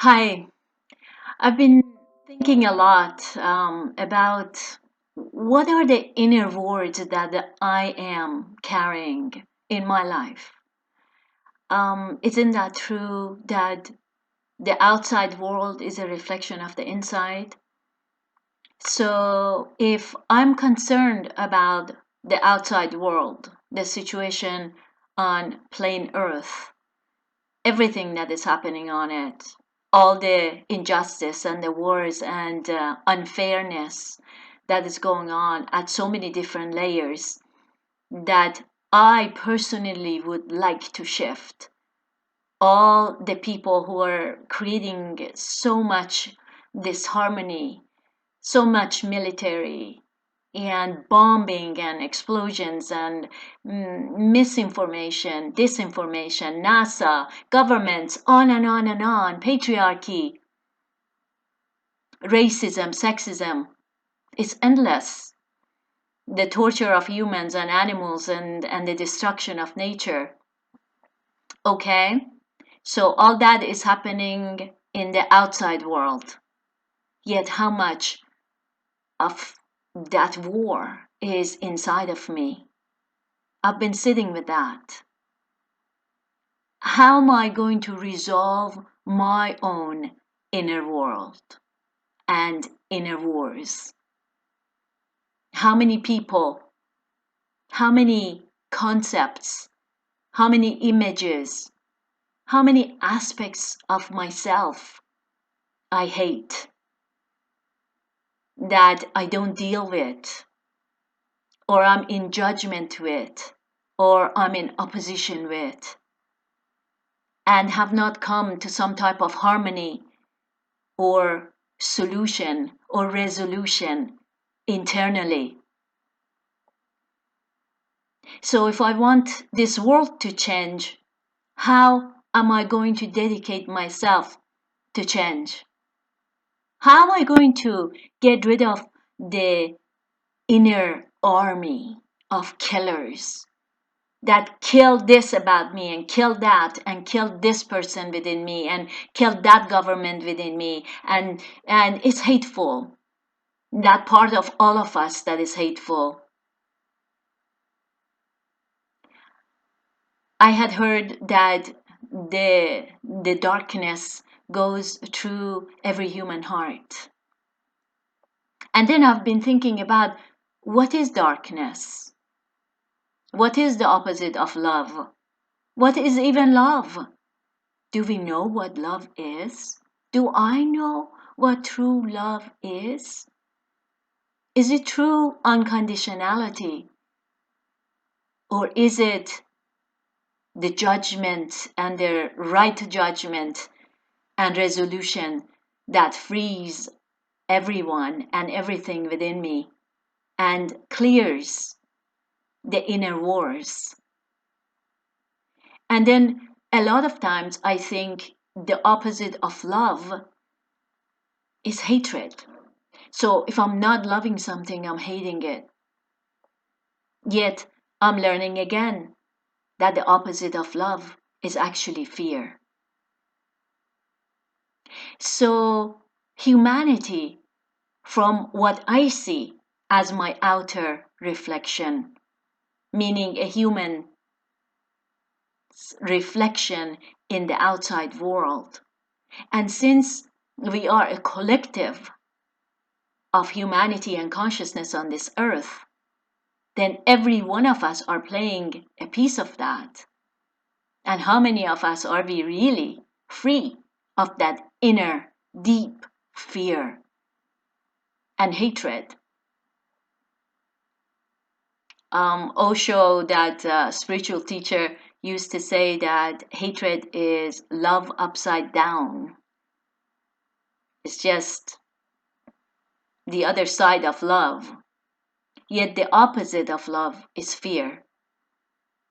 Hi, I've been thinking a lot about what are the inner words that I am carrying in my life. Isn't that true that the outside world is a reflection of the inside? So if I'm concerned about the outside world, the situation on plain Earth, everything that is happening on it, all the injustice and the wars and unfairness that is going on at so many different layers that I personally would like to shift. All the people who are creating so much disharmony, so much military and bombing and explosions and misinformation, disinformation, NASA, governments, on and on and on, patriarchy, racism, sexism. It's endless. The torture of humans and animals and the destruction of nature. Okay? So all that is happening in the outside world. Yet how much of that war is inside of me? I've been sitting with that. How am I going to resolve my own inner world and inner wars? How many people, how many concepts, how many images, how many aspects of myself I hate that I don't deal with, or I'm in judgment with, or I'm in opposition with, and have not come to some type of harmony or solution or resolution internally. So, if I want this world to change, how am I going to dedicate myself to change? How am I going to get rid of the inner army of killers that kill this about me and kill that and kill this person within me and kill that government within me and it's hateful, that part of all of us that is hateful. I had heard that the darkness goes through every human heart. And then I've been thinking about what is darkness? What is the opposite of love? What is even love? Do we know what love is? Do I know what true love is? Is it true unconditionality? Or is it the judgment and the right judgment and resolution that frees everyone and everything within me and clears the inner wars? And then a lot of times I think the opposite of love is hatred. So if I'm not loving something, I'm hating it. Yet I'm learning again that the opposite of love is actually fear. So humanity, from what I see as my outer reflection, meaning a human reflection in the outside world. And since we are a collective of humanity and consciousness on this earth, then every one of us are playing a piece of that. And how many of us are we really free of that inner deep fear and hatred? Osho, that spiritual teacher, used to say that hatred is love upside down. It's just the other side of love. Yet the opposite of love is fear.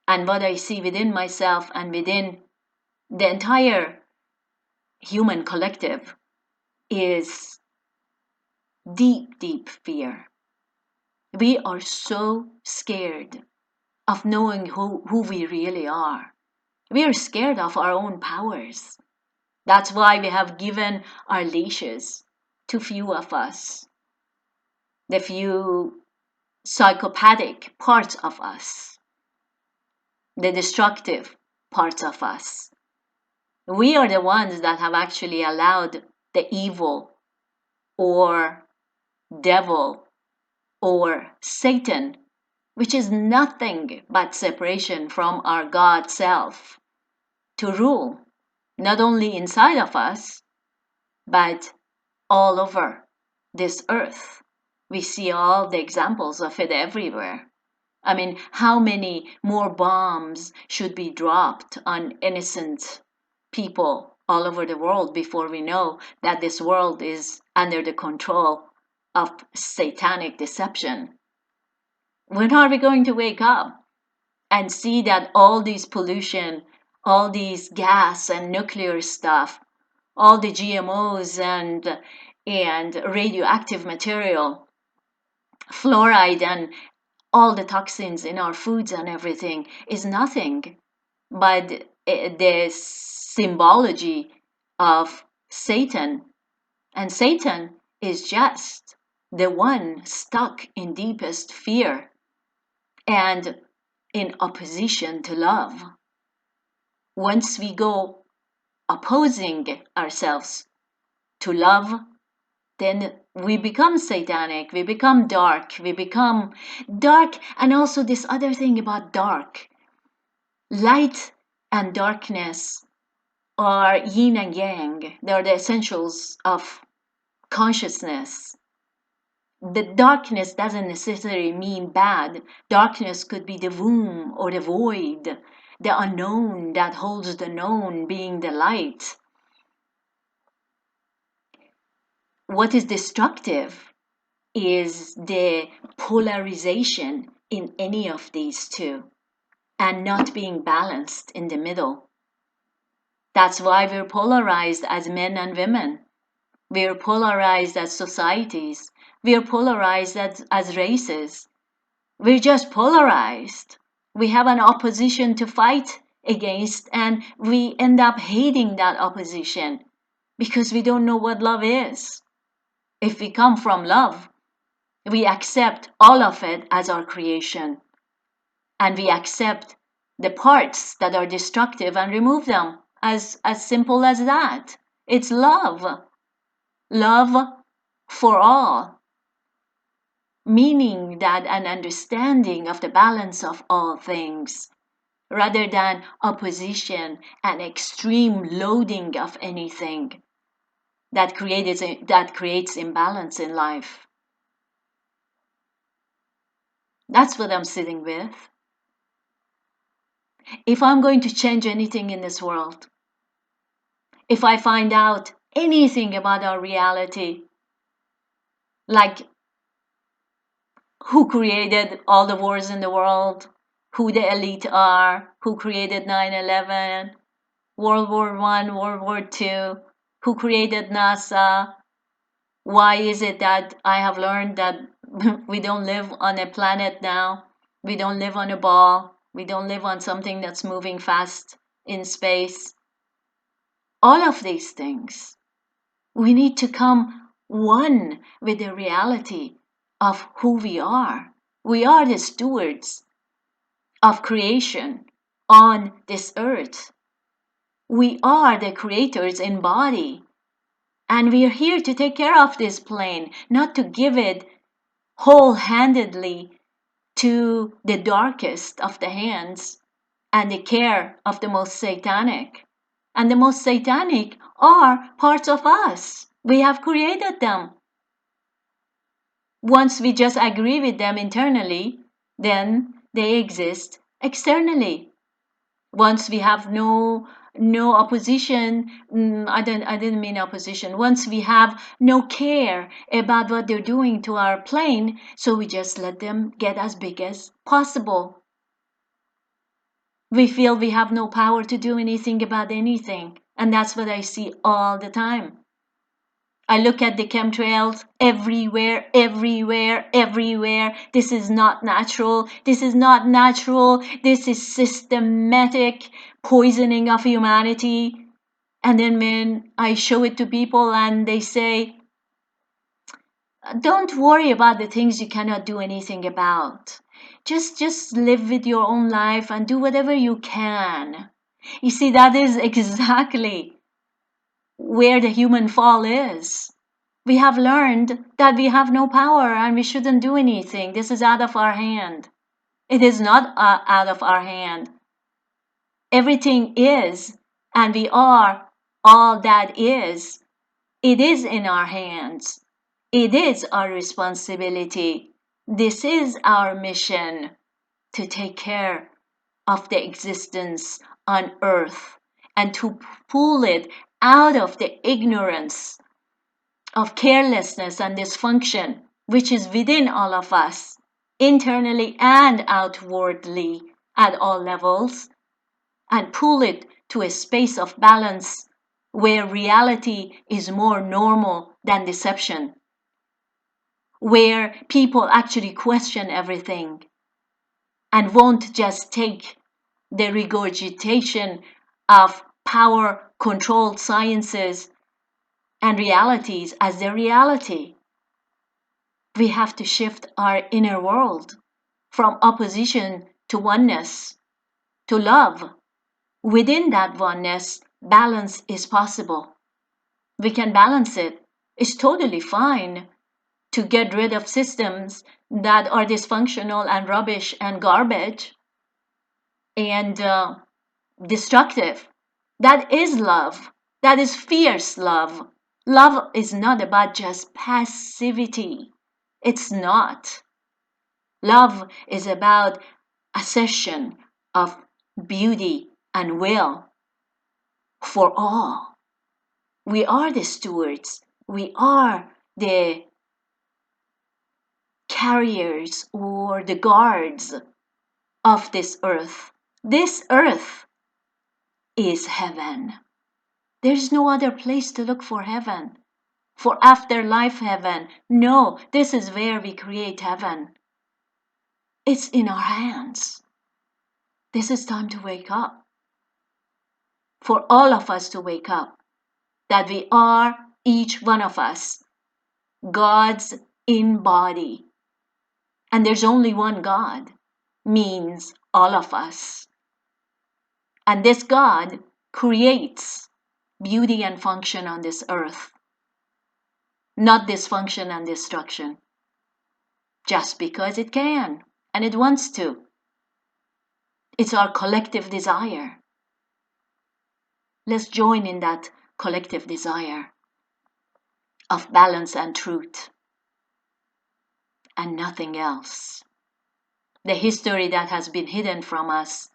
And what I see within myself and within the entire human collective is deep, deep fear. We are so scared of knowing who we really are. We are scared of our own powers. That's why we have given our leashes to few of us, the few psychopathic parts of us, the destructive parts of us. We are the ones that have actually allowed the evil or devil or Satan, which is nothing but separation from our God self, to rule, not only inside of us, but all over this earth. We see all the examples of it everywhere. I mean, how many more bombs should be dropped on innocent people all over the world before we know that this world is under the control of satanic deception? When are we going to wake up and see that all these pollution, all these gas and nuclear stuff, all the GMOs and radioactive material, fluoride and all the toxins in our foods and everything is nothing but the symbology of Satan. And Satan is just the one stuck in deepest fear and in opposition to love. Once we go opposing ourselves to love, then we become satanic, we become dark, and also this other thing about dark. Light and darkness are yin and yang, they are the essentials of consciousness. The darkness doesn't necessarily mean bad. Darkness could be the womb or the void, the unknown that holds the known being the light. What is destructive is the polarization in any of these two and not being balanced in the middle. That's why we're polarized as men and women. We're polarized as societies. We're polarized as races. We're just polarized. We have an opposition to fight against, and we end up hating that opposition because we don't know what love is. If we come from love, we accept all of it as our creation, and we accept the parts that are destructive and remove them, as simple as that. It's love. Love for all, meaning that an understanding of the balance of all things, rather than opposition and extreme loading of anything that creates imbalance in life. That's what I'm sitting with. If I'm going to change anything in this world, if I find out anything about our reality, like who created all the wars in the world, who the elite are, who created 9/11, World War I, World War II, who created NASA, why is it that I have learned that we don't live on a planet now, we don't live on a ball, we don't live on something that's moving fast in space. All of these things, we need to come one with the reality of who we are. We are the stewards of creation on this earth. We are the creators in body. And we are here to take care of this plane, not to give it whole-handedly to the darkest of the hands and the care of the most satanic. And the most satanic are parts of us. We have created them. Once we just agree with them internally, then they exist externally. Once we have no opposition, I didn't mean opposition. Once we have no care about what they're doing to our plane, so we just let them get as big as possible. We feel we have no power to do anything about anything, and that's what I see all the time. I look at the chemtrails everywhere, everywhere, everywhere. This is not natural. This is not natural. This is systematic poisoning of humanity. And then when I show it to people and they say, don't worry about the things you cannot do anything about. Just live with your own life and do whatever you can. You see, that is exactly where the human fall is. We have learned that we have no power and we shouldn't do anything. This is out of our hand. It is not out of our hand. Everything is, and we are all that is. It is in our hands. It is our responsibility. This is our mission to take care of the existence on earth and to pull it out of the ignorance of carelessness and dysfunction which is within all of us, internally and outwardly at all levels, and pull it to a space of balance where reality is more normal than deception, where people actually question everything and won't just take the regurgitation of power controlled sciences and realities as their reality. We have to shift our inner world from opposition to oneness, to love. Within that oneness, balance is possible. We can balance it. It's totally fine to get rid of systems that are dysfunctional and rubbish and garbage and destructive. That is love. That is fierce love. Love is not about just passivity. It's not. Love is about accession of beauty and will for all. We are the stewards. We are the carriers or the guards of this earth. This earth is heaven. There's no other place to look for heaven, for afterlife heaven. No, this is where we create heaven. It's in our hands. This is time to wake up. For all of us to wake up, that we are, each one of us, God's in body. And there's only one God, means all of us. And this God creates beauty and function on this earth, not dysfunction and destruction, just because it can and it wants to. It's our collective desire. Let's join in that collective desire of balance and truth and nothing else. The history that has been hidden from us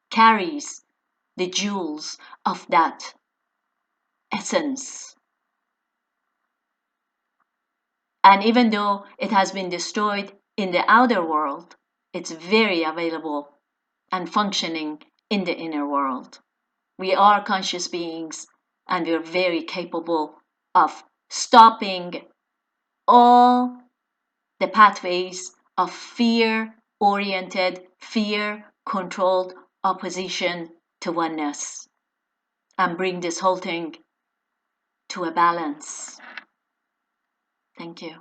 carries the jewels of that essence. And even though it has been destroyed in the outer world, it's very available and functioning in the inner world. We are conscious beings and we're very capable of stopping all the pathways of fear-oriented, fear-controlled opposition to oneness and bring this whole thing to a balance. Thank you.